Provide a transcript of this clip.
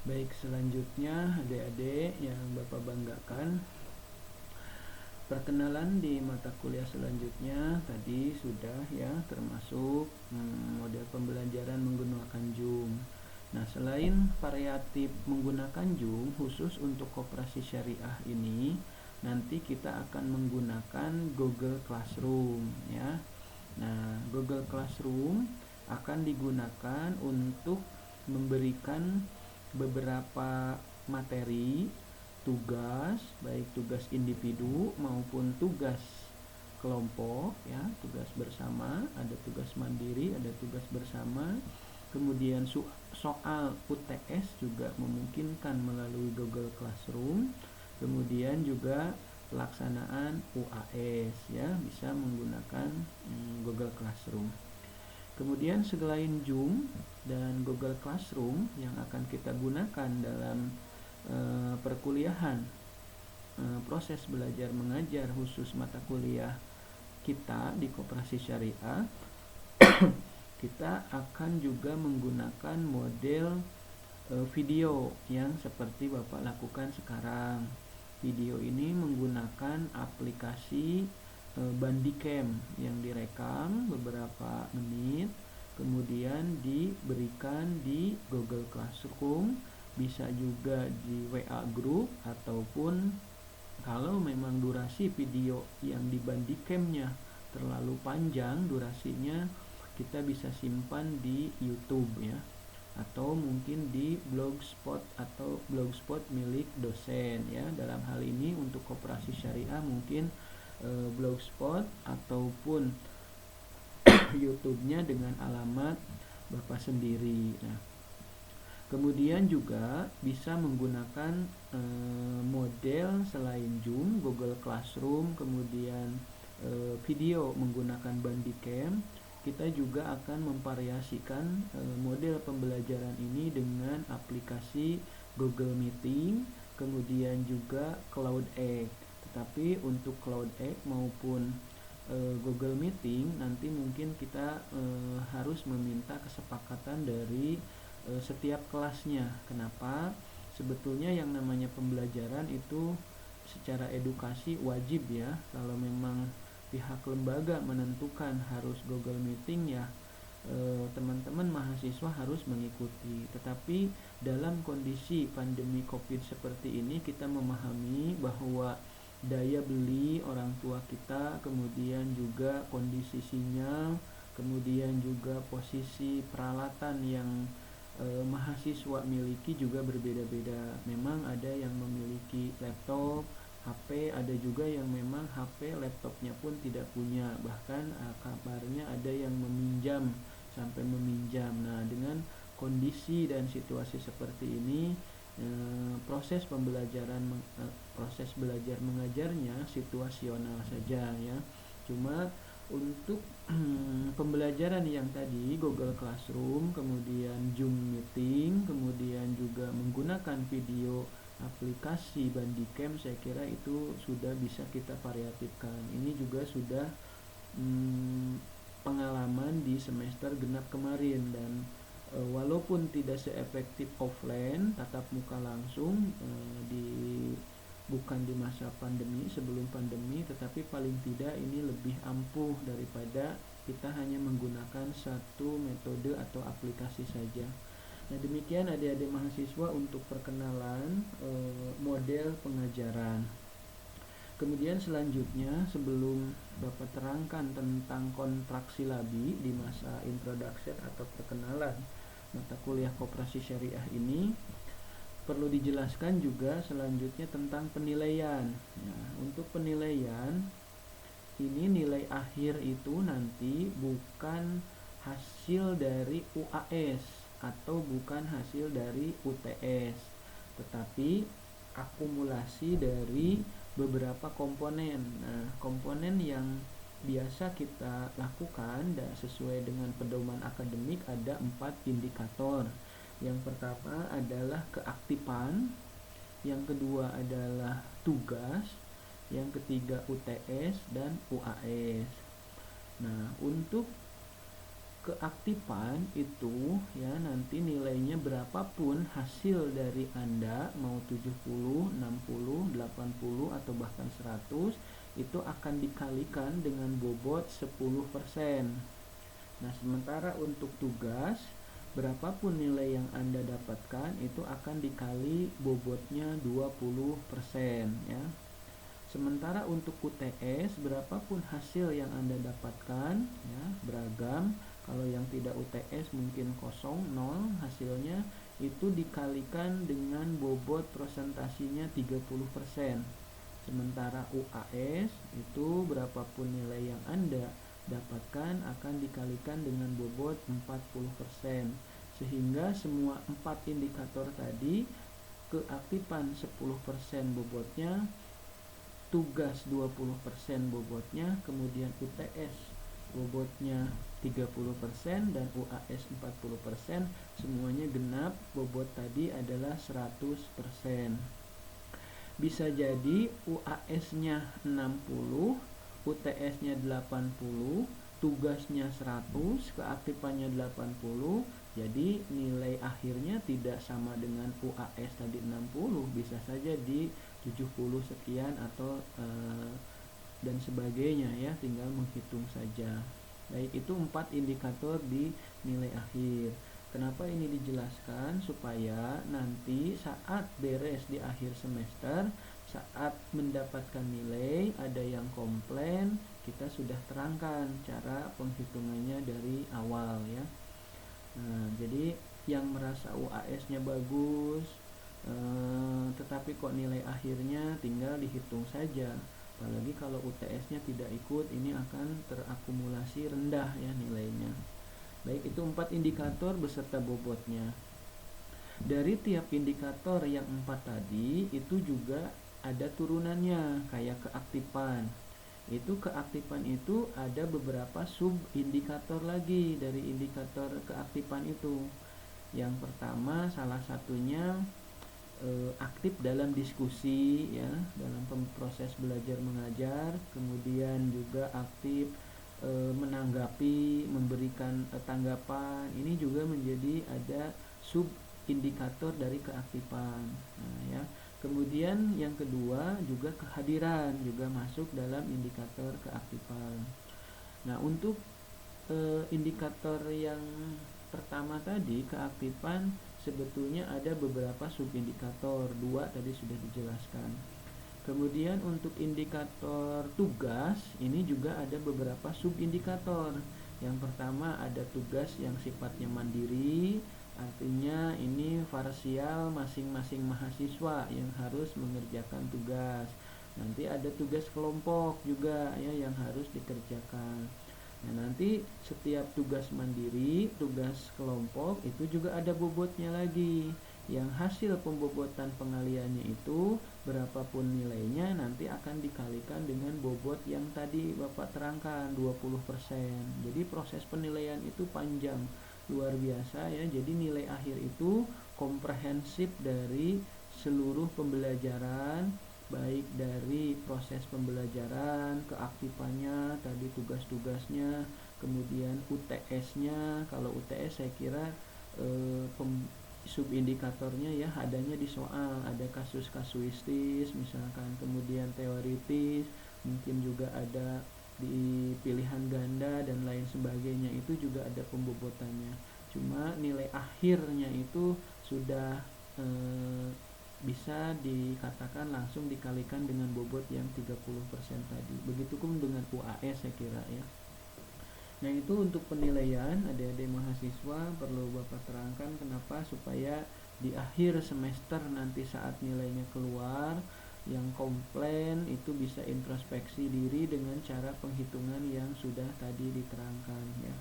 Baik, selanjutnya adik-adik yang Bapak banggakan, perkenalan di mata kuliah selanjutnya tadi sudah ya, termasuk model pembelajaran menggunakan Zoom. Nah, selain variatif menggunakan Zoom khusus untuk koperasi syariah ini, nanti kita akan menggunakan Google Classroom ya. Nah, Google Classroom akan digunakan untuk memberikan beberapa materi, tugas, baik tugas individu maupun tugas kelompok ya, tugas bersama, ada tugas mandiri, ada tugas bersama. Kemudian soal UTS juga memungkinkan melalui Google Classroom. Kemudian juga pelaksanaan UAS ya, bisa menggunakan Google Classroom. Kemudian selain Zoom dan Google Classroom yang akan kita gunakan dalam perkuliahan, proses belajar mengajar khusus mata kuliah kita di Koperasi Syariah, kita akan juga menggunakan model video yang seperti Bapak lakukan sekarang. Video ini menggunakan aplikasi Bandicam yang direkam beberapa menit, kemudian diberikan di Google Classroom, bisa juga di WA Group, ataupun kalau memang durasi video yang di Bandicamnya terlalu panjang durasinya, kita bisa simpan di YouTube ya, atau mungkin di blogspot atau blogspot milik dosen ya. Dalam hal ini untuk koperasi syariah mungkin blogspot ataupun YouTube-nya dengan alamat Bapak sendiri. Nah, kemudian juga bisa menggunakan model selain Zoom, Google Classroom, kemudian video menggunakan Bandicam. Kita juga akan memvariasikan model pembelajaran ini dengan aplikasi Google Meeting, kemudian juga CloudX. Tetapi untuk CloudX maupun Google Meeting nanti mungkin kita harus meminta kesepakatan dari setiap kelasnya. Kenapa? Sebetulnya yang namanya pembelajaran itu secara edukasi wajib ya. Kalau memang pihak lembaga menentukan harus Google Meeting ya, teman-teman mahasiswa harus mengikuti. Tetapi dalam kondisi pandemi COVID seperti ini, kita memahami bahwa daya beli orang tua kita, kemudian juga kondisi sinyal, kemudian juga posisi peralatan yang mahasiswa miliki juga berbeda-beda. Memang ada yang memiliki laptop, HP, ada juga yang memang HP, laptopnya pun tidak punya. Bahkan kabarnya ada yang meminjam, sampai meminjam. Nah, dengan kondisi dan situasi seperti ini, proses pembelajaran proses belajar mengajarnya situasional saja ya. Cuma untuk pembelajaran yang tadi Google Classroom, kemudian Zoom Meeting, kemudian juga menggunakan video aplikasi Bandicam, saya kira itu sudah bisa kita variatifkan. Ini juga sudah pengalaman di semester genap kemarin, dan walaupun tidak seefektif offline tatap muka langsung bukan di masa pandemi, sebelum pandemi, tetapi paling tidak ini lebih ampuh daripada kita hanya menggunakan satu metode atau aplikasi saja. Nah, demikian adik-adik mahasiswa untuk perkenalan model pengajaran. Kemudian selanjutnya, sebelum Bapak terangkan tentang kontrak silabi di masa introduction atau perkenalan mata kuliah koperasi syariah ini, perlu dijelaskan juga selanjutnya tentang penilaian. Nah, untuk penilaian ini, nilai akhir itu nanti bukan hasil dari UAS atau bukan hasil dari UTS, tetapi akumulasi dari beberapa komponen. Nah, komponen yang biasa kita lakukan dan sesuai dengan pedoman akademik ada 4 indikator. Yang pertama adalah keaktifan, yang kedua adalah tugas, yang ketiga UTS dan UAS. Nah, untuk keaktifan itu ya nanti nilainya berapapun hasil dari Anda mau 70, 60, 80 atau bahkan 100 itu akan dikalikan dengan bobot 10%. Nah, sementara untuk tugas berapapun nilai yang Anda dapatkan itu akan dikali bobotnya 20% ya. Sementara untuk UTS berapapun hasil yang Anda dapatkan ya, beragam. Kalau yang tidak UTS mungkin kosong, 0 hasilnya, itu dikalikan dengan bobot presentasinya 30%. Sementara UAS itu berapapun nilai yang Anda dapatkan akan dikalikan dengan bobot 40%. Sehingga semua 4 indikator tadi, keaktifan 10% bobotnya, tugas 20% bobotnya, kemudian UTS bobotnya 30% dan UAS 40%, semuanya genap, bobot tadi adalah 100%. Bisa jadi UAS-nya 60, UTS-nya 80, tugasnya 100, keaktifannya 80. Jadi nilai akhirnya tidak sama dengan UAS tadi 60, bisa saja di 70 sekian atau dan sebagainya ya, tinggal menghitung saja. Baik, itu 4 indikator di nilai akhir. Kenapa ini dijelaskan? Supaya nanti saat beres di akhir semester, saat mendapatkan nilai, ada yang komplain, kita sudah terangkan cara penghitungannya dari awal ya. Nah, jadi yang merasa UAS-nya bagus, tetapi kok nilai akhirnya tinggal dihitung saja. Apalagi kalau UTS-nya tidak ikut, ini akan terakumulasi rendah ya nilainya. Baik, itu 4 indikator beserta bobotnya. Dari tiap indikator yang 4 tadi, itu juga ada turunannya, kayak keaktifan. Itu keaktifan itu ada beberapa sub indikator lagi dari indikator keaktifan itu. Yang pertama, salah satunya aktif dalam diskusi ya, dalam proses belajar mengajar, kemudian juga aktif menanggapi, memberikan tanggapan. Ini juga menjadi ada sub indikator dari keaktifan. Nah, ya. Kemudian yang kedua juga kehadiran juga masuk dalam indikator keaktifan. Nah, untuk indikator yang pertama tadi, keaktifan, sebetulnya ada beberapa subindikator, 2 tadi sudah dijelaskan. Kemudian untuk indikator tugas, ini juga ada beberapa subindikator. Yang pertama ada tugas yang sifatnya mandiri, artinya ini parsial masing-masing mahasiswa yang harus mengerjakan tugas. Nanti ada tugas kelompok juga ya yang harus dikerjakan. Nah, nanti setiap tugas mandiri, tugas kelompok itu juga ada bobotnya lagi. Yang hasil pembobotan pengaliannya itu berapapun nilainya nanti akan dikalikan dengan bobot yang tadi Bapak terangkan 20%. Jadi proses penilaian itu panjang, luar biasa ya. Jadi nilai akhir itu komprehensif dari seluruh pembelajaran, baik dari proses pembelajaran, keaktifannya, tadi tugas-tugasnya, kemudian UTS-nya. Kalau UTS saya kira subindikatornya ya adanya di soal, ada kasus kasuistis misalkan, kemudian teoritis, mungkin juga ada di pilihan ganda dan lain sebagainya, itu juga ada pembobotannya. Cuma nilai akhirnya itu sudah bisa dikatakan langsung dikalikan dengan bobot yang 30% tadi. Begitupun dengan UAS saya kira ya. Nah, itu untuk penilaian adik-adik mahasiswa perlu Bapak terangkan kenapa, supaya di akhir semester nanti saat nilainya keluar, yang komplain itu bisa introspeksi diri dengan cara penghitungan yang sudah tadi diterangkan ya.